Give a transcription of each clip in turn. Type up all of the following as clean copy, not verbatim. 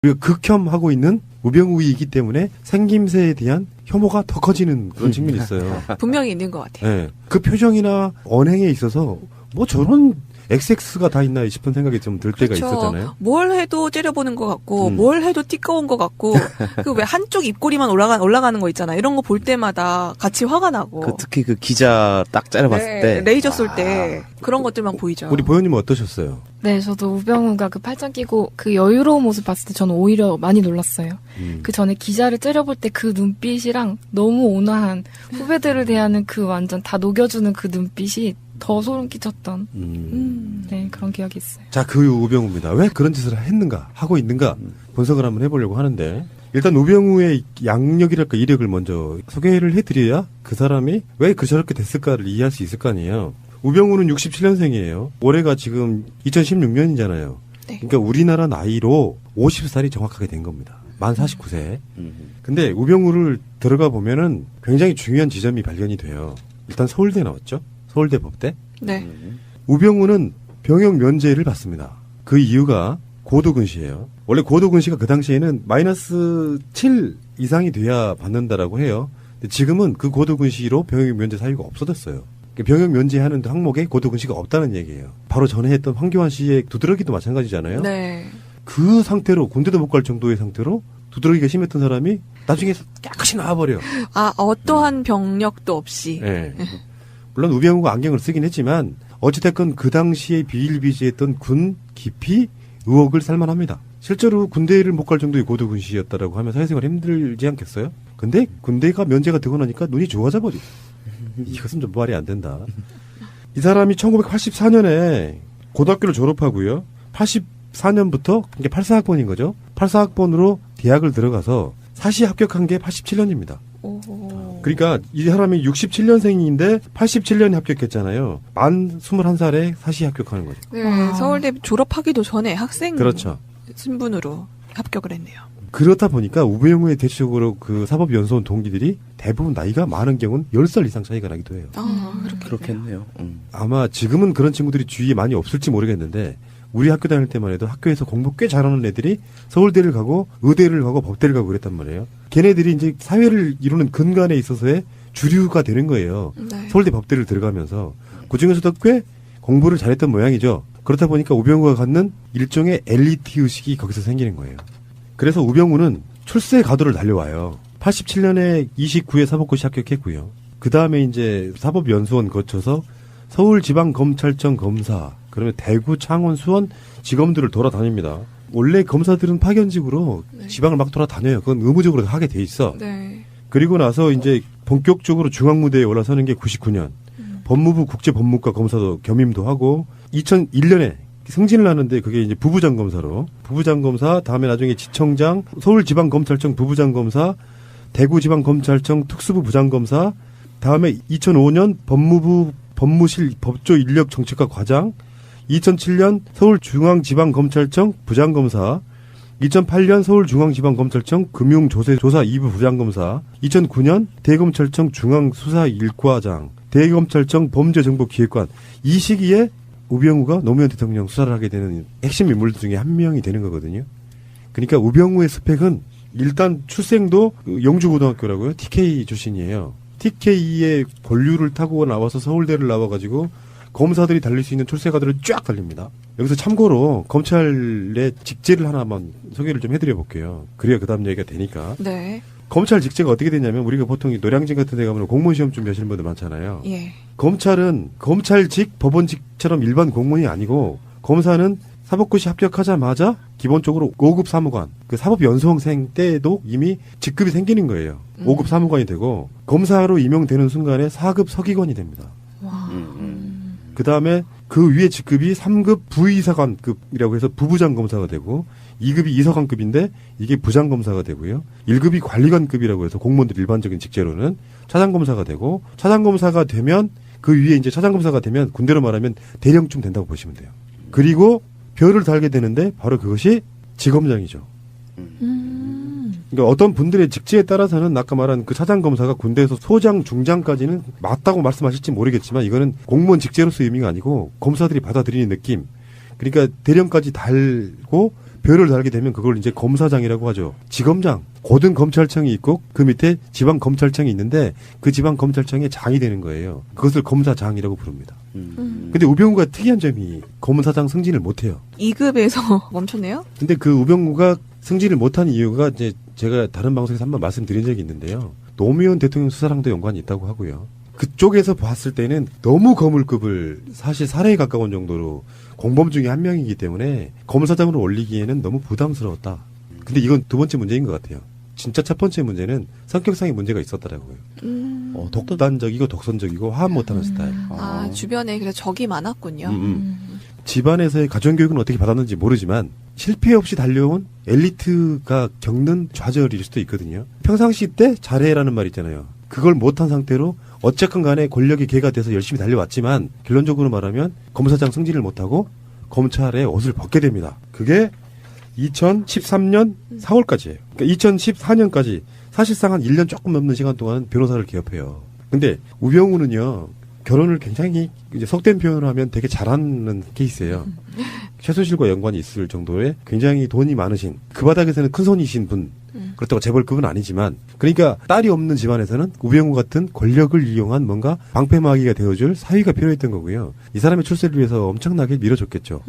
우리가 극혐하고 있는 우병우이기 때문에 생김새에 대한 혐오가 더 커지는 그런 측면이 있어요. 분명히 있는 것 같아요. 네. 그 표정이나 언행에 있어서 뭐 저런 XX가 다 있나 싶은 생각이 좀 들 때가 그렇죠. 있었잖아요. 뭘 해도 째려보는 것 같고, 뭘 해도 띠꺼운 것 같고, 그 왜 한쪽 입꼬리만 올라가는 거 있잖아. 이런 거 볼 때마다 같이 화가 나고. 특히 그 기자 딱 째려봤을 때. 레이저 쏠 때 그런 것들만 보이죠. 우리 보현님은 어떠셨어요? 네, 저도 우병우가 그 팔짱 끼고 그 여유로운 모습 봤을 때 저는 오히려 많이 놀랐어요. 그 전에 기자를 째려볼 때 그 눈빛이랑 너무 온화한 후배들을 대하는 그 완전 다 녹여주는 그 눈빛이 더 소름 끼쳤던 네, 그런 기억이 있어요. 자, 그 우병우입니다. 왜 그런 짓을 했는가, 하고 있는가 분석을 한번 해보려고 하는데, 일단 우병우의 양력이랄까 이력을 먼저 소개를 해드려야 그 사람이 왜 저렇게 됐을까를 이해할 수 있을 거 아니에요. 우병우는 67년생이에요. 올해가 지금 2016년이잖아요. 네. 그러니까 우리나라 나이로 50살이 정확하게 된 겁니다. 만 49세. 근데 우병우를 들어가 보면은 굉장히 중요한 지점이 발견이 돼요. 일단 서울대 나왔죠. 서울대 법대. 네. 우병우는 병역 면제를 받습니다. 그 이유가 고도근시예요. 원래 고도근시가 그 당시에는 마이너스 7 이상이 돼야 받는다라고 해요. 근데 지금은 그 고도근시로 병역 면제 사유가 없어졌어요. 병역 면제하는 항목에 고도근시가 없다는 얘기예요. 바로 전에 했던 황교안 씨의 두드러기도 마찬가지잖아요. 네. 그 상태로 군대도 못 갈 정도의 상태로 두드러기가 심했던 사람이 나중에 깨끗이 나와버려. 어떠한 병력도 없이. 네. 물론 우병우가 안경을 쓰긴 했지만 어찌됐건 그 당시에 비일비재했던 군 깊이 의혹을 살만합니다. 실제로 군대를 못 갈 정도의 고도근시였다라고 하면 사회생활 힘들지 않겠어요? 근데 군대가 면제가 되고 나니까 눈이 좋아져 버려. 이것은 좀 말이 안 된다. 이 사람이 1984년에 고등학교를 졸업하고요. 84년부터 이게 84학번인 거죠. 84학번으로 대학을 들어가서 사시 합격한 게 87년입니다. 그러니까 이 사람이 67년생인데 87년에 합격했잖아요. 만 21살에 사시 합격하는 거죠. 네, 서울대 졸업하기도 전에 학생 그렇죠. 신분으로 합격을 했네요. 그렇다 보니까 우병우의 대체적으로 그 사법연수원 동기들이 대부분 나이가 많은 경우는 10살 이상 차이가 나기도 해요. 그렇겠네요. 아마 지금은 그런 친구들이 주위에 많이 없을지 모르겠는데 우리 학교 다닐 때만 해도 학교에서 공부 꽤 잘하는 애들이 서울대를 가고 의대를 가고 법대를 가고 그랬단 말이에요. 걔네들이 이제 사회를 이루는 근간에 있어서의 주류가 되는 거예요. 네. 서울대 법대를 들어가면서 그중에서도 꽤 공부를 잘했던 모양이죠. 그렇다 보니까 우병우가 갖는 일종의 엘리트 의식이 거기서 생기는 거예요. 그래서 우병우는 출세 가도를 달려와요. 87년에 29회 사법고시 합격했고요. 그 다음에 이제 사법연수원 거쳐서 서울지방검찰청 검사, 그러면 대구, 창원, 수원 지검들을 돌아다닙니다. 원래 검사들은 파견직으로 지방을 막 돌아다녀요. 그건 의무적으로 하게 돼 있어. 네. 그리고 나서 이제 본격적으로 중앙무대에 올라서는 게 99년. 법무부 국제법무과 검사도 겸임도 하고 2001년에 승진을 하는데 그게 이제 부부장 검사로 부부장 검사 다음에 나중에 지청장 서울지방검찰청 부부장 검사 대구지방검찰청 특수부 부장 검사 다음에 2005년 법무부 법무실 법조인력정책과 과장 2007년 서울중앙지방검찰청 부장검사 2008년 서울중앙지방검찰청 금융조세조사 2부 부장검사 2009년 대검찰청 중앙수사일과장 대검찰청 범죄정보기획관 이 시기에 우병우가 노무현 대통령 수사를 하게 되는 핵심 인물들 중에 한 명이 되는 거거든요. 그러니까 우병우의 스펙은 일단 출생도 영주고등학교라고요. TK 출신이에요. TK의 본류를 타고 나와서 서울대를 나와가지고 검사들이 달릴 수 있는 출세가들을 쫙 달립니다. 여기서 참고로 검찰의 직제를 하나만 소개를 좀 해드려 볼게요. 그래야 그 다음 얘기가 되니까. 네. 검찰 직제가 어떻게 되냐면 우리가 보통 이 노량진 같은 데 가면 공무원 시험 준비하시는 분들 많잖아요. 예. 검찰은 검찰직, 법원직처럼 일반 공무원이 아니고 검사는 사법고시 합격하자마자 기본적으로 5급 사무관, 그 사법연수원생 때에도 이미 직급이 생기는 거예요. 5급 사무관이 되고 검사로 임용되는 순간에 4급 서기관이 됩니다. 그 다음에 그 위에 직급이 3급 부의사관급이라고 해서 부부장 검사가 되고 2급이 이사관급인데 이게 부장 검사가 되고요. 1급이 관리관급이라고 해서 공무원들 일반적인 직제로는 차장검사가 되고 차장검사가 되면 그 위에 이제 차장검사가 되면 군대로 말하면 대령쯤 된다고 보시면 돼요. 그리고 별을 달게 되는데 바로 그것이 지검장이죠. 그러니까 어떤 분들의 직제에 따라서는 아까 말한 그 차장검사가 군대에서 소장, 중장까지는 맞다고 말씀하실지 모르겠지만 이거는 공무원 직제로서의 의미가 아니고 검사들이 받아들이는 느낌. 그러니까 대령까지 달고 별을 달게 되면 그걸 이제 검사장이라고 하죠. 지검장, 고등 검찰청이 있고 그 밑에 지방 검찰청이 있는데 그 지방 검찰청의 장이 되는 거예요. 그것을 검사장이라고 부릅니다. 근데 우병우가 특이한 점이 검사장 승진을 못해요. 2급에서 멈췄네요. 근데 그 우병우가 승진을 못한 이유가 이제 제가 다른 방송에서 한번 말씀드린 적이 있는데요. 노무현 대통령 수사랑도 연관이 있다고 하고요. 그쪽에서 봤을 때는 너무 거물급을 사실 살해에 가까운 정도로 공범 중에 한 명이기 때문에 검사장으로 올리기에는 너무 부담스러웠다. 근데 이건 두 번째 문제인 것 같아요. 진짜 첫 번째 문제는 성격상의 문제가 있었다라고요. 독단적이고 독선적이고 화합 못하는 스타일. 주변에 그래서 적이 많았군요. 집안에서의 가정교육은 어떻게 받았는지 모르지만 실패 없이 달려온 엘리트가 겪는 좌절일 수도 있거든요. 평상시 때 잘해라는 말 있잖아요. 그걸 못한 상태로 어쨌건 간에 권력이 개가 돼서 열심히 달려왔지만 결론적으로 말하면 검사장 승진을 못하고 검찰의 옷을 벗게 됩니다. 그게 2013년 4월까지예요. 그러니까 2014년까지 사실상 한 1년 조금 넘는 시간 동안 변호사를 개업해요. 근데 우병우는요. 결혼을 굉장히 이제 속된 표현을 하면 되게 잘하는 케이스예요. 최순실과 연관이 있을 정도의 굉장히 돈이 많으신 그 바닥에서는 큰 손이신 분. 그렇다고 재벌급은 아니지만 그러니까 딸이 없는 집안에서는 우병우 같은 권력을 이용한 뭔가 방패막이가 되어줄 사위가 필요했던 거고요. 이 사람의 출세를 위해서 엄청나게 밀어줬겠죠.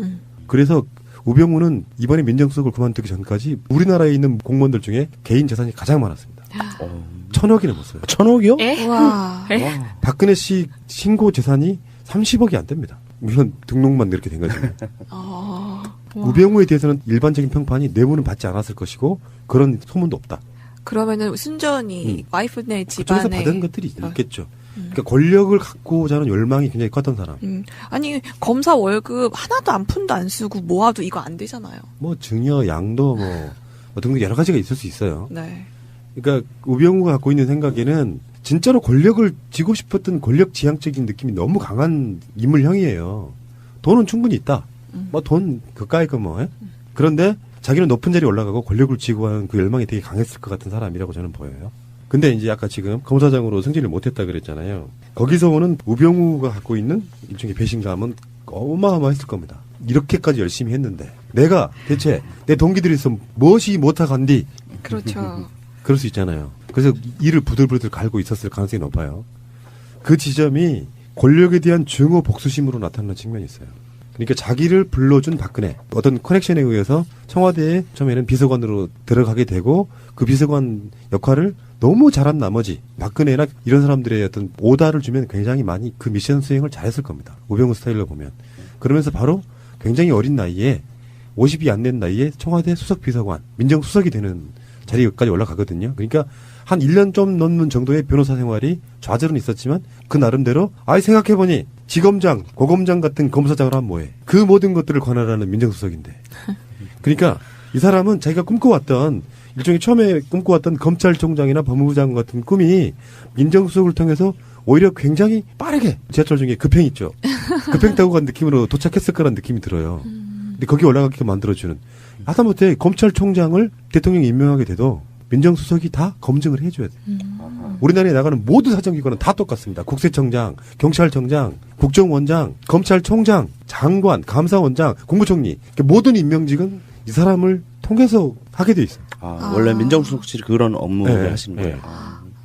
그래서 우병우는 이번에 민정수석을 그만두기 전까지 우리나라에 있는 공무원들 중에 개인 재산이 가장 많았습니다. 1,000억이 넘었어요. 1,000억이요? 와. 박근혜 씨 신고 재산이 30억이 안 됩니다. 물론 등록만 이렇게 된 거지만. 우병우에 대해서는 일반적인 평판이 내부는 받지 않았을 것이고 그런 소문도 없다. 그러면은 순전히 와이프네 그쪽에서 집안에 받은 것들이 있겠죠. 그러니까 권력을 갖고자 하는 열망이 굉장히 컸던 사람. 아니 검사 월급 하나도 한 푼도 안 쓰고 모아도 이거 안 되잖아요. 뭐 증여, 양도 뭐 등등 여러 가지가 있을 수 있어요. 네. 그러니까 우병우가 갖고 있는 생각에는 진짜로 권력을 쥐고 싶었던 권력 지향적인 느낌이 너무 강한 인물형이에요. 돈은 충분히 있다. 뭐 돈 그까이 거 뭐. 그런데 자기는 높은 자리에 올라가고 권력을 쥐고 하는 그 열망이 되게 강했을 것 같은 사람이라고 저는 보여요. 근데 이제 아까 지금 검사장으로 승진을 못했다 그랬잖아요. 거기서 오는 우병우가 갖고 있는 일종의 배신감은 어마어마했을 겁니다. 이렇게까지 열심히 했는데 내가 대체 내 동기들이 있으면 무엇이 못하간디. 그렇죠. 그럴 수 있잖아요. 그래서 이를 부들부들 갈고 있었을 가능성이 높아요. 그 지점이 권력에 대한 증오 복수심으로 나타나는 측면이 있어요. 그러니까 자기를 불러준 박근혜 어떤 커넥션에 의해서 청와대에 처음에는 비서관으로 들어가게 되고 그 비서관 역할을 너무 잘한 나머지 박근혜나 이런 사람들의 어떤 오다를 주면 굉장히 많이 그 미션 수행을 잘했을 겁니다. 우병우 스타일로 보면. 그러면서 바로 굉장히 어린 나이에 50이 안 된 나이에 청와대 수석비서관 민정수석이 되는 자리까지 올라가거든요. 그러니까 한 1년 좀 넘는 정도의 변호사 생활이 좌절은 있었지만 그 나름대로 생각해보니 지검장, 고검장 같은 검사장을 하면 뭐해. 그 모든 것들을 관할하는 민정수석인데. 그러니까 이 사람은 자기가 꿈꿔왔던 일종의 처음에 꿈꿔왔던 검찰총장이나 법무부장 같은 꿈이 민정수석을 통해서 오히려 굉장히 빠르게 지하철 중에 급행 있죠. 급행 타고 간 느낌으로 도착했을 거란 느낌이 들어요. 근데 거기 올라가게 만들어주는. 하다못해 검찰총장을 대통령이 임명하게 돼도 민정수석이 다 검증을 해줘야 돼. 우리나라에 나가는 모든 사정기관은 다 똑같습니다. 국세청장, 경찰청장, 국정원장, 검찰총장, 장관, 감사원장, 국무총리. 모든 임명직은 이 사람을 통해서 하게 돼 있어요. 원래 민정수석실이 그런 업무를 하시는 거예요.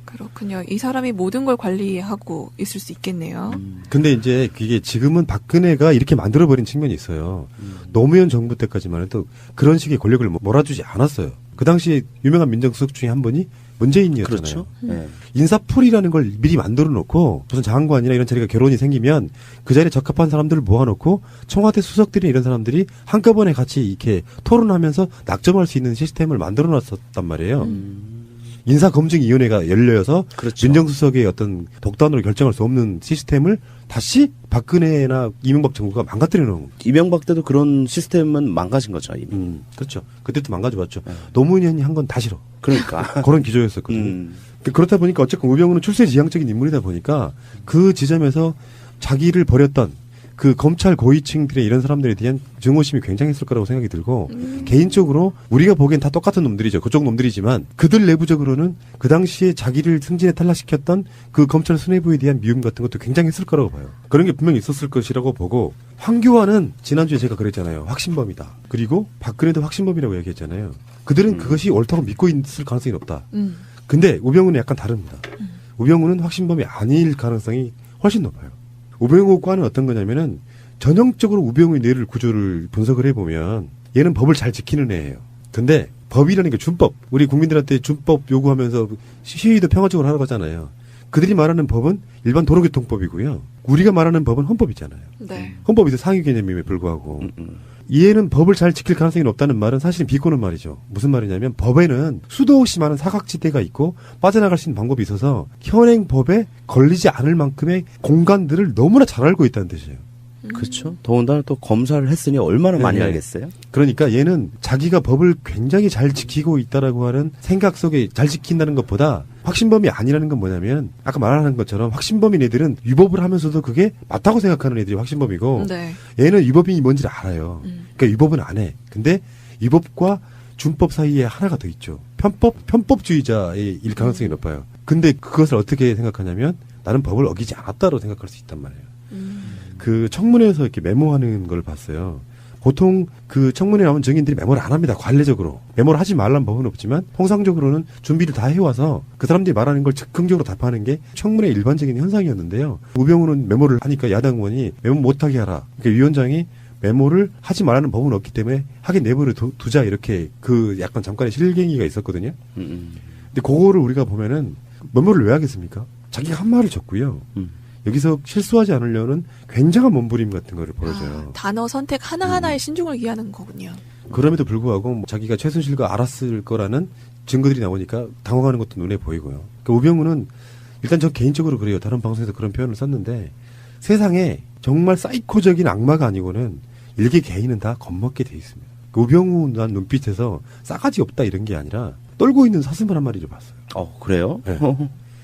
그렇군요. 이 사람이 모든 걸 관리하고 있을 수 있겠네요. 근데 이제 그게 지금은 박근혜가 이렇게 만들어버린 측면이 있어요. 노무현 정부 때까지만 해도 그런 식의 권력을 몰아주지 않았어요. 그 당시에 유명한 민정수석 중에 한 분이 문재인이었잖아요. 그렇죠. 네. 인사풀이라는 걸 미리 만들어 놓고 무슨 장관이나 이런 자리가 결혼이 생기면 그 자리에 적합한 사람들을 모아놓고 청와대 수석들이 이런 사람들이 한꺼번에 같이 이렇게 토론하면서 낙점할 수 있는 시스템을 만들어 놨었단 말이에요. 인사검증위원회가 열려서 그렇죠. 민정수석의 어떤 독단으로 결정할 수 없는 시스템을 다시 박근혜나 이명박 정부가 망가뜨려 놓은 겁니다. 이명박 때도 그런 시스템은 망가진 거죠, 이미. 그렇죠. 그때도 망가져봤죠. 노무현이 한 건 다 싫어. 그러니까. 그런 기조였었거든요. 그렇다 보니까 어쨌든 우병우는 출세지향적인 인물이다 보니까 그 지점에서 자기를 버렸던 그 검찰 고위층들의 이런 사람들에 대한 증오심이 굉장했을 거라고 생각이 들고 개인적으로 우리가 보기엔 다 똑같은 놈들이죠. 그쪽 놈들이지만 그들 내부적으로는 그 당시에 자기를 승진에 탈락시켰던 그 검찰 수뇌부에 대한 미움 같은 것도 굉장했을 거라고 봐요. 그런 게 분명히 있었을 것이라고 보고 황교안은 지난주에 제가 그랬잖아요. 확신범이다. 그리고 박근혜도 확신범이라고 얘기했잖아요. 그들은 그것이 옳다고 믿고 있을 가능성이 높다. 근데 우병우는 약간 다릅니다. 우병우는 확신범이 아닐 가능성이 훨씬 높아요. 우병우과는 어떤 거냐면은 전형적으로 우병우의 뇌를 구조를 분석을 해보면 얘는 법을 잘 지키는 애예요. 근데 법이라는 게 준법. 우리 국민들한테 준법 요구하면서 시위도 평화적으로 하라고 하잖아요. 그들이 말하는 법은 일반 도로교통법이고요. 우리가 말하는 법은 헌법이잖아요. 네. 헌법이 상위 개념임에 불구하고 얘는 법을 잘 지킬 가능성이 높다는 말은 사실은 비꼬는 말이죠. 무슨 말이냐면 법에는 수도 없이 많은 사각지대가 있고 빠져나갈 수 있는 방법이 있어서 현행 법에 걸리지 않을 만큼의 공간들을 너무나 잘 알고 있다는 뜻이에요. 그렇죠. 더군다나 또 검사를 했으니 얼마나 많이 네. 알겠어요? 그러니까 얘는 자기가 법을 굉장히 잘 지키고 있다라고 하는 생각 속에 잘 지킨다는 것보다 확신범이 아니라는 건 뭐냐면 아까 말하는 것처럼 확신범인 애들은 위법을 하면서도 그게 맞다고 생각하는 애들이 확신범이고 네. 얘는 위법이 뭔지를 알아요. 그러니까 위법은 안 해. 근데 위법과 준법 사이에 하나가 더 있죠. 편법주의자의 일 가능성이 높아요. 근데 그것을 어떻게 생각하냐면 나는 법을 어기지 않았다고 생각할 수 있단 말이에요. 그 청문회에서 이렇게 메모하는 걸 봤어요. 보통 그 청문회 나온 증인들이 메모를 안 합니다. 관례적으로. 메모를 하지 말라는 법은 없지만 통상적으로는 준비를 다 해와서 그 사람들이 말하는 걸 즉흥적으로 답하는 게 청문회 일반적인 현상이었는데요. 우병우는 메모를 하니까 야당 의원이 메모 못하게 하라. 그러니까 위원장이 메모를 하지 말라는 법은 없기 때문에 하긴 내버려 두자 이렇게 그 약간 잠깐의 실갱이가 있었거든요. 근데 그거를 우리가 보면은 메모를 왜 하겠습니까? 자기가 한 말을 적고요. 여기서 실수하지 않으려는 굉장한 몸부림 같은 거를 보여줘요. 단어 선택 하나하나에 신중을 기하는 거군요. 그럼에도 불구하고 뭐 자기가 최순실과 알았을 거라는 증거들이 나오니까 당황하는 것도 눈에 보이고요. 그러니까 우병우는 일단 저 개인적으로 그래요. 다른 방송에서 그런 표현을 썼는데 세상에 정말 사이코적인 악마가 아니고는 일개 개인은 다 겁먹게 돼 있습니다. 그 우병우 난 눈빛에서 싸가지 없다 이런 게 아니라 떨고 있는 사슴을 한 마리를 봤어요. 그래요? 네.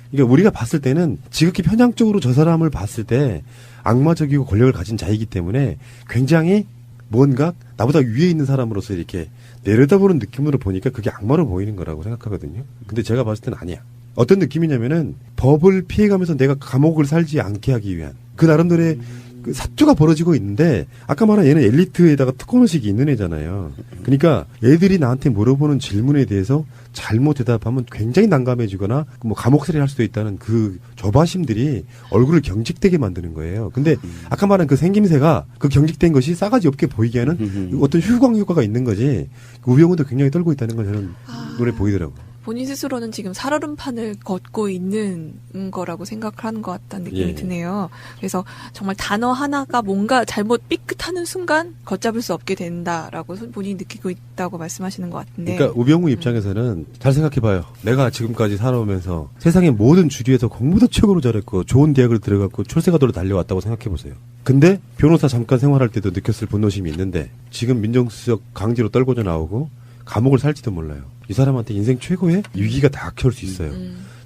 그러니까 우리가 봤을 때는 지극히 편향적으로 저 사람을 봤을 때 악마적이고 권력을 가진 자이기 때문에 굉장히 뭔가 나보다 위에 있는 사람으로서 이렇게 내려다보는 느낌으로 보니까 그게 악마로 보이는 거라고 생각하거든요. 근데 제가 봤을 때는 아니야. 어떤 느낌이냐면은 법을 피해가면서 내가 감옥을 살지 않게 하기 위한 그 나름대로의 그 사투가 벌어지고 있는데 아까 말한 얘는 엘리트에다가 특권의식이 있는 애잖아요. 그러니까 애들이 나한테 물어보는 질문에 대해서 잘못 대답하면 굉장히 난감해지거나 뭐 감옥살이 할 수도 있다는 그 조바심들이 얼굴을 경직되게 만드는 거예요. 근데 아까 말한 그 생김새가 그 경직된 것이 싸가지 없게 보이게 하는 어떤 휴광 효과가 있는 거지. 우병우도 굉장히 떨고 있다는 걸 저는 눈에 보이더라고요. 본인 스스로는 지금 살얼음판을 걷고 있는 거라고 생각하는 것 같다는 느낌이 드네요. 그래서 정말 단어 하나가 뭔가 잘못 삐끗하는 순간 걷잡을 수 없게 된다라고 본인이 느끼고 있다고 말씀하시는 것 같은데. 그러니까 우병우 입장에서는 잘 생각해봐요. 내가 지금까지 살아오면서 세상의 모든 주류에서 공부도 최고로 잘했고 좋은 대학을 들어갔고 출세가도로 달려왔다고 생각해보세요. 근데 변호사 잠깐 생활할 때도 느꼈을 분노심이 있는데 지금 민정수석 강제로 떨고져 나오고 감옥을 살지도 몰라요. 이 사람한테 인생 최고의 위기가 닥쳐올 수 있어요.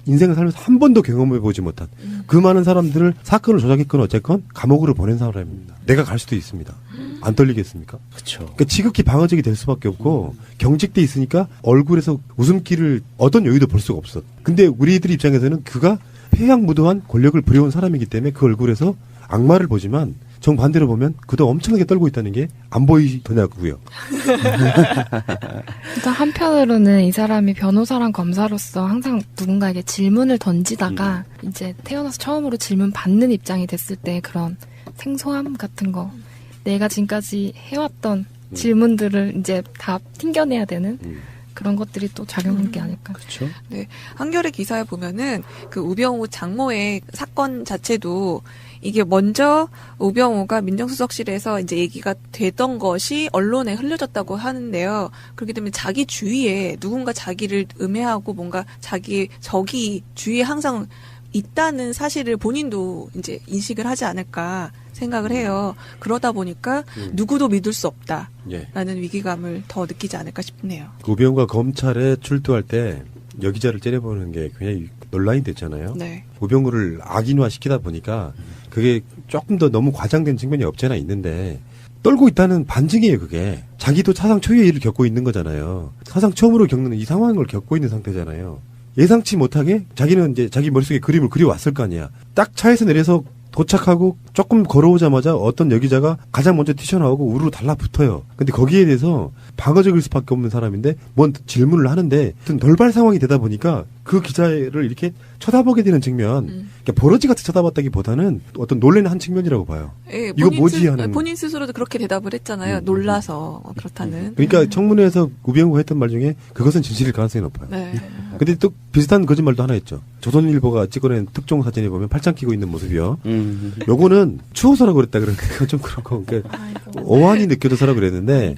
인생을 살면서 한 번도 경험해보지 못한 그 많은 사람들을 사건을 조작했건 어쨌건 감옥으로 보낸 사람입니다. 내가 갈 수도 있습니다. 안 떨리겠습니까? 그렇죠. 그러니까 지극히 방어적이 될 수밖에 없고 경직돼 있으니까 얼굴에서 웃음기를 어떤 여유도 볼 수가 없어. 근데 우리들 입장에서는 그가 폐양무도한 권력을 부려온 사람이기 때문에 그 얼굴에서 악마를 보지만 정반대로 보면 그도 엄청나게 떨고 있다는 게 안 보이더냐고요. 일단 한편으로는 이 사람이 변호사랑 검사로서 항상 누군가에게 질문을 던지다가 이제 태어나서 처음으로 질문 받는 입장이 됐을 때 그런 생소함 같은 거 내가 지금까지 해왔던 질문들을 이제 다 튕겨내야 되는 그런 것들이 또 작용한 게 아닐까. 그렇죠. 네, 한겨레 기사에 보면은 그 우병우 장모의 사건 자체도 이게 먼저 우병우가 민정수석실에서 이제 얘기가 되던 것이 언론에 흘려졌다고 하는데요. 그렇기 때문에 자기 주위에 누군가 자기를 음해하고 뭔가 자기 적이 주위에 항상 있다는 사실을 본인도 이제 인식을 하지 않을까 생각을 해요. 그러다 보니까 누구도 믿을 수 없다라는 위기감을 더 느끼지 않을까 싶네요. 우병우가 검찰에 출두할 때 여기자를 째려보는 게 굉장히 논란이 됐잖아요. 네. 우병우를 악인화 시키다 보니까 그게 조금 더 너무 과장된 측면이 없지 않아 있는데 떨고 있다는 반증이에요, 그게. 자기도 사상 초유의 일을 겪고 있는 거잖아요. 사상 처음으로 겪는 이 상황을 겪고 있는 상태잖아요. 예상치 못하게 자기는 이제 자기 머릿속에 그림을 그려왔을 거 아니야. 딱 차에서 내려서 도착하고 조금 걸어오자마자 어떤 여기자가 가장 먼저 튀쳐나오고 우르르 달라붙어요. 근데 거기에 대해서 방어적일 수밖에 없는 사람인데 뭔 질문을 하는데 어떤 돌발 상황이 되다 보니까 그 기자를 이렇게 쳐다보게 되는 측면, 그러니까 버러지 같이 쳐다봤다기보다는 어떤 놀라는 한 측면이라고 봐요. 예, 이거 뭐지 하는. 본인 스스로도 그렇게 대답을 했잖아요. 놀라서 그렇다는. 그러니까 청문회에서 우병우가 했던 말 중에 그것은 진실일 가능성이 높아요. 네. 근데 또 비슷한 거짓말도 하나 했죠. 조선일보가 찍어낸 특종 사진에 보면 팔짱 끼고 있는 모습이요. 요거는 추워서라고 그랬다 그러는데 그건 좀 그렇고 그러니까 어안이 느껴져서라고 그랬는데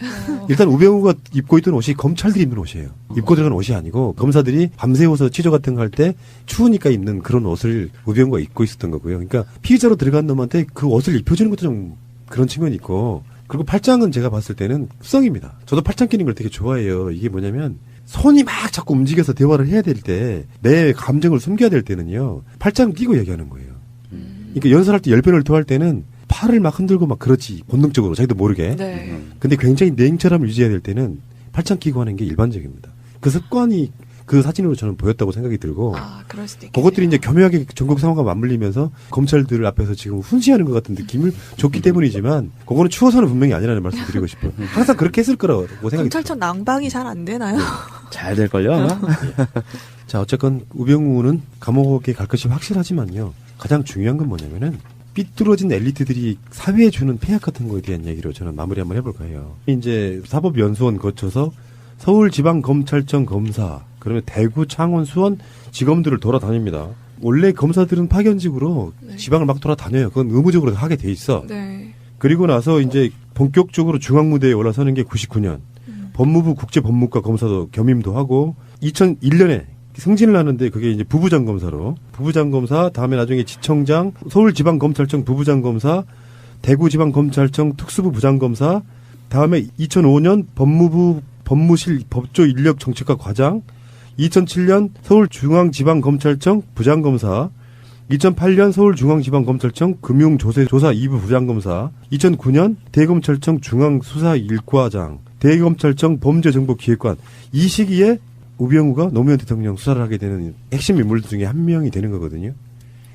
일단 우병우가 입고 있던 옷이 검찰들이 입는 옷이에요. 입고 들어간 옷이 아니고 검사들이 밤새워서 취조 같은 거 할 때 추우니까 입는 그런 옷을 우병우가 입고 있었던 거고요. 그러니까 피의자로 들어간 놈한테 그 옷을 입혀주는 것도 좀 그런 측면이 있고 그리고 팔짱은 제가 봤을 때는 습성입니다. 저도 팔짱 끼는 걸 되게 좋아해요. 이게 뭐냐면 손이 막 자꾸 움직여서 대화를 해야 될 때 내 감정을 숨겨야 될 때는요. 팔짱 끼고 얘기하는 거예요. 그러니까 연설할 때 열변을 토할 때는 팔을 막 흔들고 막 그렇지 본능적으로 자기도 모르게. 네. 근데 굉장히 냉철함을 유지해야 될 때는 팔짱 끼고 하는 게 일반적입니다. 그 습관이 그 사진으로 저는 보였다고 생각이 들고 그럴 수도 있겠네요. 그것들이 이제 교묘하게 전국 상황과 맞물리면서 검찰들 앞에서 지금 훈시하는 것 같은 느낌을 줬기 때문이지만 그거는 추워서는 분명히 아니라는 말씀 드리고 싶어요. 항상 그렇게 했을 거라고 생각이 검찰청 낭방이 잘 안 되나요? 잘 될걸요, 아마? 자, 어쨌건 우병우는 감옥에 갈 것이 확실하지만요. 가장 중요한 건 뭐냐면은 삐뚤어진 엘리트들이 사회에 주는 폐악 같은 거에 대한 얘기로 저는 마무리 한번 해볼까 해요. 이제 사법연수원 거쳐서 서울지방검찰청 검사, 그러면 대구, 창원, 수원 지검들을 돌아다닙니다. 원래 검사들은 파견직으로 네. 지방을 막 돌아다녀요. 그건 의무적으로 하게 돼 있어. 네. 그리고 나서 이제 본격적으로 중앙무대에 올라서는 게 99년. 법무부 국제법무과 검사도 겸임도 하고 2001년에 승진을 하는데 그게 이제 부부장 검사로 부부장 검사 다음에 나중에 지청장 서울지방검찰청 부부장 검사 대구지방검찰청 특수부 부장검사 다음에 2005년 법무부 법무실 법조인력정책과 과장 2007년 서울중앙지방검찰청 부장검사 2008년 서울중앙지방검찰청 금융조세조사 2부 부장검사 2009년 대검찰청 중앙수사일과장 대검찰청 범죄정보기획관 이 시기에 우병우가 노무현 대통령 수사를 하게 되는 핵심 인물들 중에 한 명이 되는 거거든요.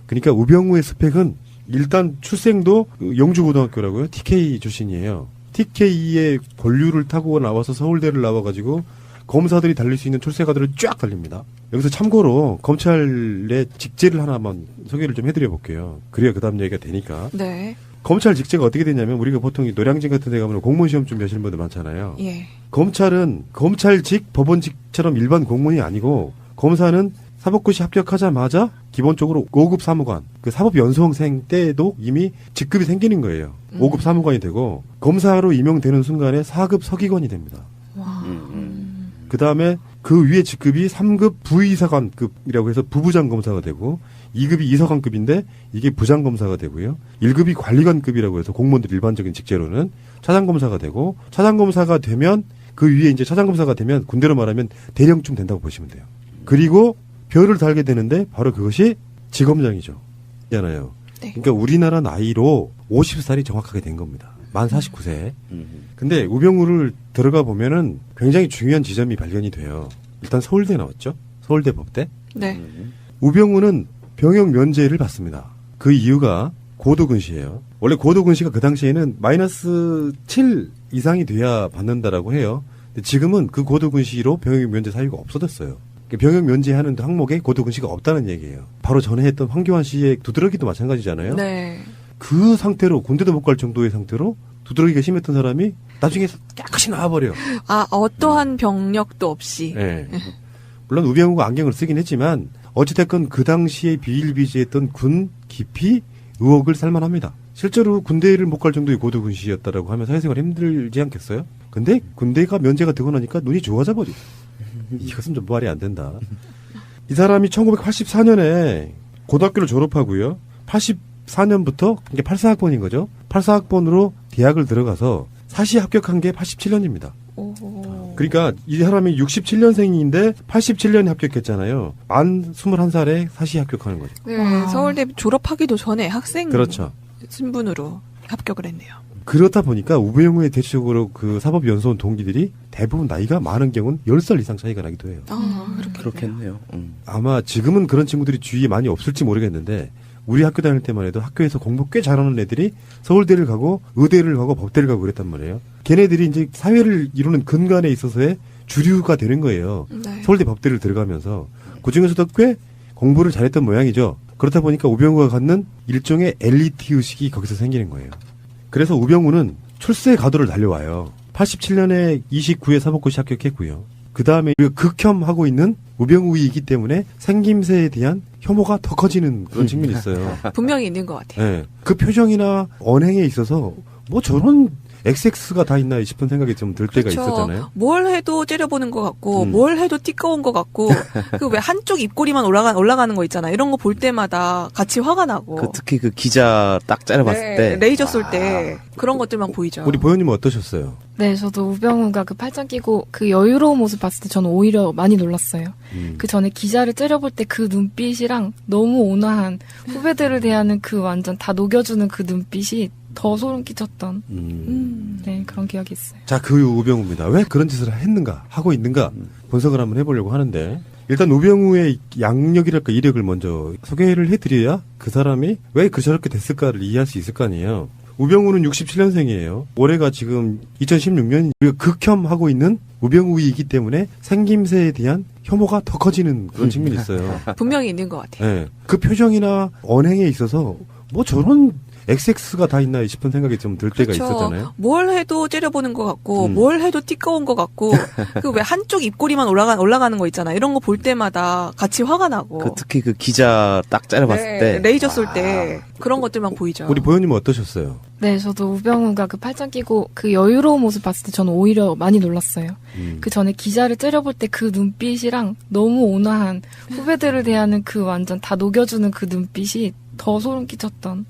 그러니까 우병우의 스펙은 일단 출생도 영주고등학교라고요. TK 출신이에요. TK의 본류를 타고 나와서 서울대를 나와가지고 검사들이 달릴 수 있는 출세가들을 쫙 달립니다. 여기서 참고로 검찰의 직제를 하나만 소개를 좀 해드려 볼게요. 그래야 그 다음 얘기가 되니까. 네. 검찰 직제가 어떻게 되냐면 우리가 보통 이 노량진 같은 데 가면 공무원 시험 준비하시는 분들 많잖아요. 예. 검찰은 검찰직, 법원직처럼 일반 공무원이 아니고 검사는 사법고시 합격하자마자 기본적으로 5급 사무관, 그 사법연수원생 때도 이미 직급이 생기는 거예요. 5급 사무관이 되고 검사로 임용되는 순간에 4급 서기관이 됩니다. 와. 그 다음에 그 위에 직급이 3급 부의사관급이라고 해서 부부장 검사가 되고 2급이 이사관급인데 이게 부장 검사가 되고요. 1급이 관리관급이라고 해서 공무원들 일반적인 직제로는 차장 검사가 되고 차장 검사가 되면 그 위에 이제 차장 검사가 되면 군대로 말하면 대령쯤 된다고 보시면 돼요. 그리고 별을 달게 되는데 바로 그것이 지검장이죠. 잖아요. 네. 그러니까 우리나라 나이로 50살이 정확하게 된 겁니다. 만 49세. 근데 우병우를 들어가 보면은 굉장히 중요한 지점이 발견이 돼요. 일단 서울대 나왔죠. 서울대 법대. 네. 우병우는 병역 면제를 받습니다. 그 이유가 고도근시예요. 원래 고도근시가 그 당시에는 마이너스 7 이상이 돼야 받는다라고 해요. 근데 지금은 그 고도근시로 병역 면제 사유가 없어졌어요. 병역 면제하는 항목에 고도근시가 없다는 얘기예요. 바로 전에 했던 황교안 씨의 두드러기도 마찬가지잖아요. 네. 그 상태로 군대도 못 갈 정도의 상태로 두드러기가 심했던 사람이 나중에 깨끗이 나와버려. 어떠한 병력도 없이. 네. 물론 우병우가 안경을 쓰긴 했지만 어찌됐건 그 당시에 비일비재했던 군 깊이 의혹을 살만합니다. 실제로 군대를 못 갈 정도의 고도근시였다라고 하면 사회생활 힘들지 않겠어요? 근데 군대가 면제가 되고 나니까 눈이 좋아져 버려. 이것은 좀 말이 안 된다. 이 사람이 1984년에 고등학교를 졸업하고요. 84년부터 이게 84학번인 거죠. 84학번으로 대학을 들어가서 사시 합격한 게 87년입니다. 오. 그러니까 이 사람이 67년생인데 87년에 합격했잖아요. 만 21살에 다시 합격하는 거죠. 네, 와. 서울대 졸업하기도 전에 학생 그렇죠. 신분으로 합격을 했네요. 그렇다 보니까 우병우의 대체적으로 그 사법연수원 동기들이 대부분 나이가 많은 경우는 10살 이상 차이가 나기도 해요. 아, 그렇겠네요. 아마 지금은 그런 친구들이 주위에 많이 없을지 모르겠는데 우리 학교 다닐 때만 해도 학교에서 공부 꽤 잘하는 애들이 서울대를 가고 의대를 가고 법대를 가고 그랬단 말이에요. 걔네들이 이제 사회를 이루는 근간에 있어서의 주류가 되는 거예요. 네. 서울대 법대를 들어가면서 그중에서도 꽤 공부를 잘했던 모양이죠. 그렇다 보니까 우병우가 갖는 일종의 엘리트 의식이 거기서 생기는 거예요. 그래서 우병우는 출세 가도를 달려와요. 87년에 29회 사법고시 합격했고요. 그 다음에 극혐하고 있는 우병우이기 때문에 생김새에 대한 혐오가 더 커지는 그런 측면이 있어요. 분명히 있는 것 같아요. 네. 그 표정이나 언행에 있어서 뭐 저런 XX가 다 있나 싶은 생각이 좀 들 때가 그렇죠. 있었잖아요. 뭘 해도 째려보는 것 같고, 음. 뭘 해도 띠꺼운 것 같고, 그 왜 한쪽 입꼬리만 올라가는 거 있잖아. 이런 거 볼 때마다 같이 화가 나고. 그 특히 그 기자 딱 잘라봤을 네, 때 레이저 쏠 때 그런 것들만 보이죠. 우리 보현님은 어떠셨어요? 네, 저도 우병우가 그 팔짱 끼고 그 여유로운 모습 봤을 때 저는 오히려 많이 놀랐어요. 그 전에 기자를 째려볼 때 그 눈빛이랑 너무 온화한 후배들을 대하는 그 완전 다 녹여주는 그 눈빛이 더 소름 끼쳤던 네, 그런 기억이 있어요. 자, 그 우병우입니다. 왜 그런 짓을 했는가, 하고 있는가 분석을 한번 해보려고 하는데 일단 우병우의 양력이랄까 이력을 먼저 소개를 해드려야 그 사람이 왜 저렇게 됐을까를 이해할 수 있을 거 아니에요. 우병우는 67년생이에요. 올해가 지금 2016년 우리가 극혐하고 있는 우병우이기 때문에 생김새에 대한 혐오가 더 커지는 그런 측면이 있어요. 분명히 있는 것 같아요. 네. 그 표정이나 언행에 있어서 뭐 저런 XX가 다 있나 싶은 생각이 좀 들 때가 그렇죠. 있었잖아요. 뭘 해도 째려보는 것 같고, 뭘 해도 띠꺼운 것 같고, 그 왜 한쪽 입꼬리만 올라가는 거 있잖아. 이런 거 볼 때마다 같이 화가 나고. 그 특히 그 기자 딱 잘라봤을 네, 때 레이저 쏠 때 그런 것들만 보이죠. 우리 보현님은 어떠셨어요? 네, 저도 우병우가 그 팔짱 끼고 그 여유로운 모습 봤을 때 저는 오히려 많이 놀랐어요. 그 전에 기자를 째려볼 때 그 눈빛이랑 너무 온화한 후배들을 대하는 그 완전 다 녹여주는 그 눈빛이 더 소름 끼쳤던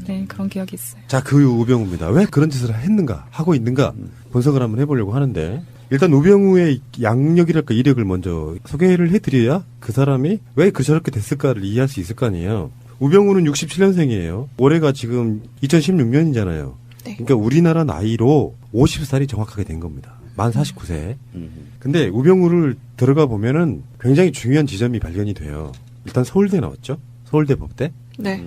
네, 그런 기억이 있어요. 자, 그 우병우입니다. 왜 그런 짓을 했는가, 하고 있는가 분석을 한번 해보려고 하는데 일단 우병우의 양력이랄까 이력을 먼저 소개를 해드려야 그 사람이 왜 저렇게 됐을까를 이해할 수 있을 거 아니에요. 우병우는 67년생이에요. 올해가 지금 2016년이잖아요. 네. 그러니까 우리나라 나이로 50살이 정확하게 된 겁니다. 만 49세. 근데 우병우를 들어가 보면은 굉장히 중요한 지점이 발견이 돼요. 일단 서울대 나왔죠. 서울대 법대. 네.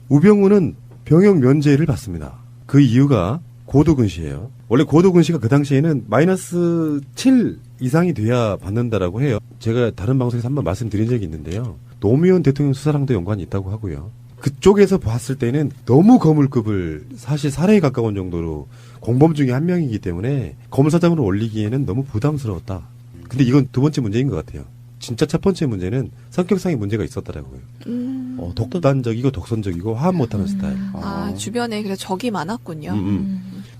우병우는 병역 면제를 받습니다. 그 이유가 고도근시예요. 원래 고도근시가 그 당시에는 마이너스 7 이상이 돼야 받는다라고 해요. 제가 다른 방송에서 한번 말씀드린 적이 있는데요. 노무현 대통령 수사랑도 연관이 있다고 하고요. 그쪽에서 봤을 때는 너무 거물급을 사실 살해에 가까운 정도로 공범 중에 한 명이기 때문에 검사장으로 올리기에는 너무 부담스러웠다. 근데 이건 두 번째 문제인 것 같아요. 진짜 첫 번째 문제는 성격상의 문제가 있었다라고요. 독단적이고 독선적이고 화합 못하는 스타일. 아, 주변에 그래서 적이 많았군요.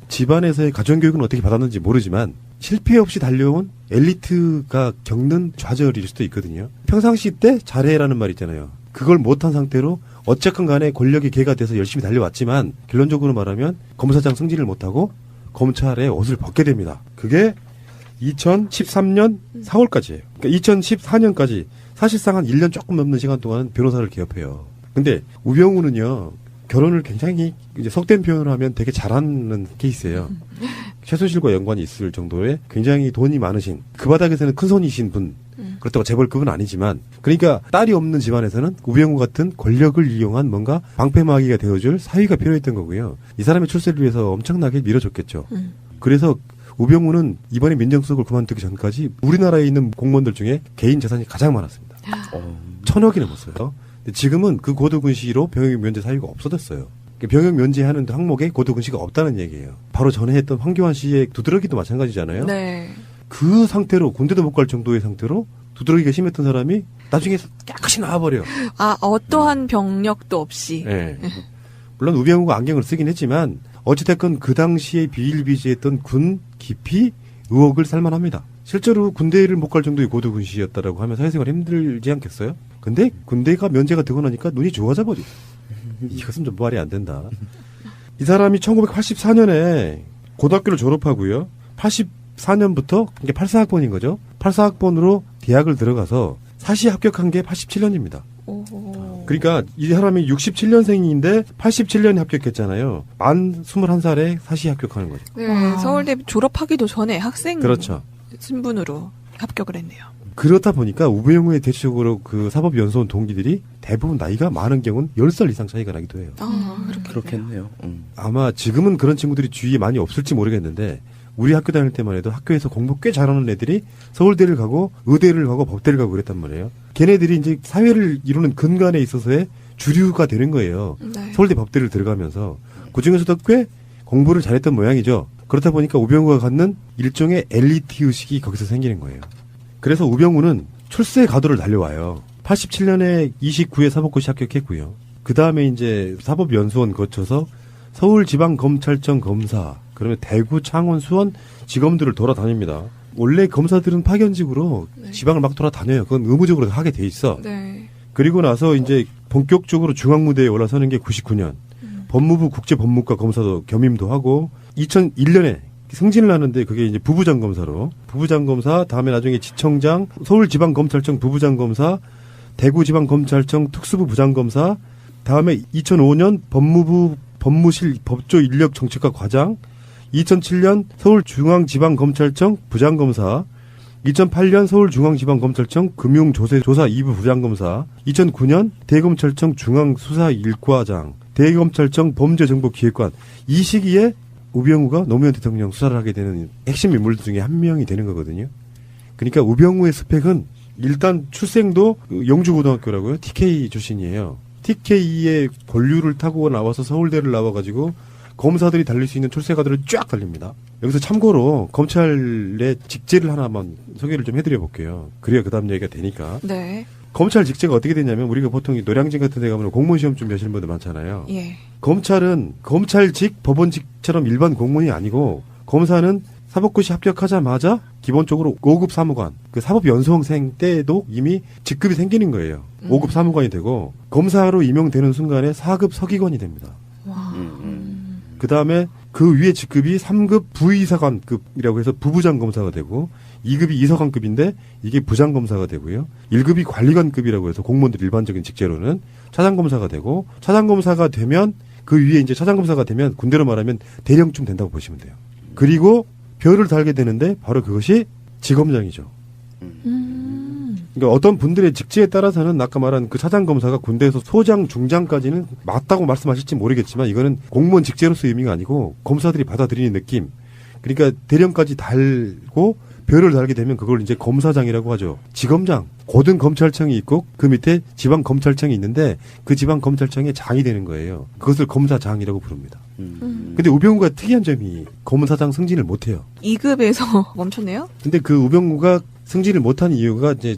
집안에서의 가정교육은 어떻게 받았는지 모르지만 실패 없이 달려온 엘리트가 겪는 좌절일 수도 있거든요. 평상시 때 잘해라는 말 있잖아요. 그걸 못한 상태로 어쨌건 간에 권력이 개가 돼서 열심히 달려왔지만 결론적으로 말하면 검사장 승진을 못하고 검찰의 옷을 벗게 됩니다. 그게 2013년 4월까지예요. 그러니까 2014년까지 사실상 한 1년 조금 넘는 시간 동안 변호사를 개업해요. 근데 우병우는요. 결혼을 굉장히 이제 속된 표현을 하면 되게 잘하는 케이스예요. 최순실과 연관이 있을 정도의 굉장히 돈이 많으신 그 바닥에서는 큰 손이신 분. 그렇다고 재벌급은 아니지만 그러니까 딸이 없는 집안에서는 우병우 같은 권력을 이용한 뭔가 방패막이가 되어줄 사위가 필요했던 거고요. 이 사람의 출세를 위해서 엄청나게 밀어줬겠죠. 그래서 우병우는 이번에 민정수석을 그만두기 전까지 우리나라에 있는 공무원들 중에 개인 재산이 가장 많았습니다. 1,000억이 넘었어요. 근데 지금은 그 고도근시로 병역 면제 사유가 없어졌어요. 병역 면제하는 항목에 고도근시가 없다는 얘기예요. 바로 전에 했던 황교안 씨의 두드러기도 마찬가지잖아요. 네. 그 상태로 군대도 못 갈 정도의 상태로 두드러기가 심했던 사람이 나중에 깨끗이 나와버려요. 아, 어떠한 병력도 없이. 네. 물론 우병우가 안경을 쓰긴 했지만 어찌됐건 그 당시에 비일비재했던 군 깊이 의혹을 살만합니다. 실제로 군대를 못 갈 정도의 고도근시였다라고 하면 사회생활 힘들지 않겠어요? 근데 군대가 면제가 되고 나니까 눈이 좋아져 버려. 이것은 좀 말이 안 된다. 이 사람이 1984년에 고등학교를 졸업하고요. 84년부터 이게 84학번인 거죠. 84학번으로 대학을 들어가서 사시 합격한 게 87년입니다. 오. 그러니까 이 사람이 67년생인데 87년에 합격했잖아요. 만 21살에 사시 합격하는 거죠. 네, 와. 서울대 졸업하기도 전에 학생 그렇죠. 신분으로 합격을 했네요. 그렇다 보니까 우병우의 대체적으로 그 사법연수원 동기들이 대부분 나이가 많은 경우는 10살 이상 차이가 나기도 해요. 아, 그렇겠네요. 아마 지금은 그런 친구들이 주위에 많이 없을지 모르겠는데 우리 학교 다닐 때만 해도 학교에서 공부 꽤 잘하는 애들이 서울대를 가고 의대를 가고 법대를 가고 그랬단 말이에요. 걔네들이 이제 사회를 이루는 근간에 있어서의 주류가 되는 거예요. 네. 서울대 법대를 들어가면서 그중에서도 꽤 공부를 잘했던 모양이죠. 그렇다 보니까 우병우가 갖는 일종의 엘리트 의식이 거기서 생기는 거예요. 그래서 우병우는 출세 가도를 달려와요. 87년에 29회 사법고시 합격했고요. 그 다음에 이제 사법연수원 거쳐서 서울지방검찰청 검사, 그러면 대구, 창원, 수원 지검들을 돌아다닙니다. 원래 검사들은 파견직으로 네. 지방을 막 돌아다녀요. 그건 의무적으로 하게 돼 있어. 네. 그리고 나서 이제 본격적으로 중앙무대에 올라서는 게 99년. 법무부 국제법무과 검사도 겸임도 하고 2001년에 승진을 하는데 그게 이제 부부장검사로 부부장검사 다음에 나중에 지청장 서울지방검찰청 부부장검사 대구지방검찰청 특수부 부장검사 다음에 2005년 법무부 법무실 법조인력정책과 과장 2007년 서울중앙지방검찰청 부장검사 2008년 서울중앙지방검찰청 금융조세조사 2부 부장검사 2009년 대검찰청 중앙수사일과장 대검찰청 범죄정보기획관 이 시기에 우병우가 노무현 대통령 수사를 하게 되는 핵심 인물 중에 한 명이 되는 거거든요. 그러니까 우병우의 스펙은 일단 출생도 영주고등학교라고요. TK 출신이에요. TK의 본류를 타고 나와서 서울대를 나와가지고 검사들이 달릴 수 있는 출세가들을 쫙 달립니다. 여기서 참고로 검찰의 직제를 하나만 소개를 좀 해드려 볼게요. 그래야 그 다음 얘기가 되니까. 네. 검찰 직제가 어떻게 되냐면 우리가 보통 노량진 같은 데 가면 공무원 시험 준비하시는 분들 많잖아요. 예. 검찰은 검찰직, 법원직처럼 일반 공무원이 아니고 검사는 사법고시 합격하자마자 기본적으로 5급 사무관, 그 사법연수원생 때도 이미 직급이 생기는 거예요. 5급 사무관이 되고 검사로 임용되는 순간에 4급 서기관이 됩니다. 와. 그 다음에 그 위에 직급이 3급 부의사관급이라고 해서 부부장 검사가 되고 2급이 이사관급인데 이게 부장 검사가 되고요. 1급이 관리관급이라고 해서 공무원들 일반적인 직제로는 차장 검사가 되고 차장 검사가 되면 그 위에 이제 차장 검사가 되면 군대로 말하면 대령쯤 된다고 보시면 돼요. 그리고 별을 달게 되는데 바로 그것이 지검장이죠. 그러니까 어떤 분들의 직지에 따라서는 아까 말한 그 차장 검사가 군대에서 소장, 중장까지는 맞다고 말씀하실지 모르겠지만 이거는 공무원 직제로서의 의미가 아니고 검사들이 받아들이는 느낌. 그러니까 대령까지 달고 별을 달게 되면 그걸 이제 검사장이라고 하죠. 지검장, 고등검찰청이 있고 그 밑에 지방검찰청이 있는데 그 지방검찰청의 장이 되는 거예요. 그것을 검사장이라고 부릅니다. 근데 우병우가 특이한 점이 검사장 승진을 못해요. 2급에서 멈췄네요? 근데 그 우병우가 승진을 못한 이유가 이제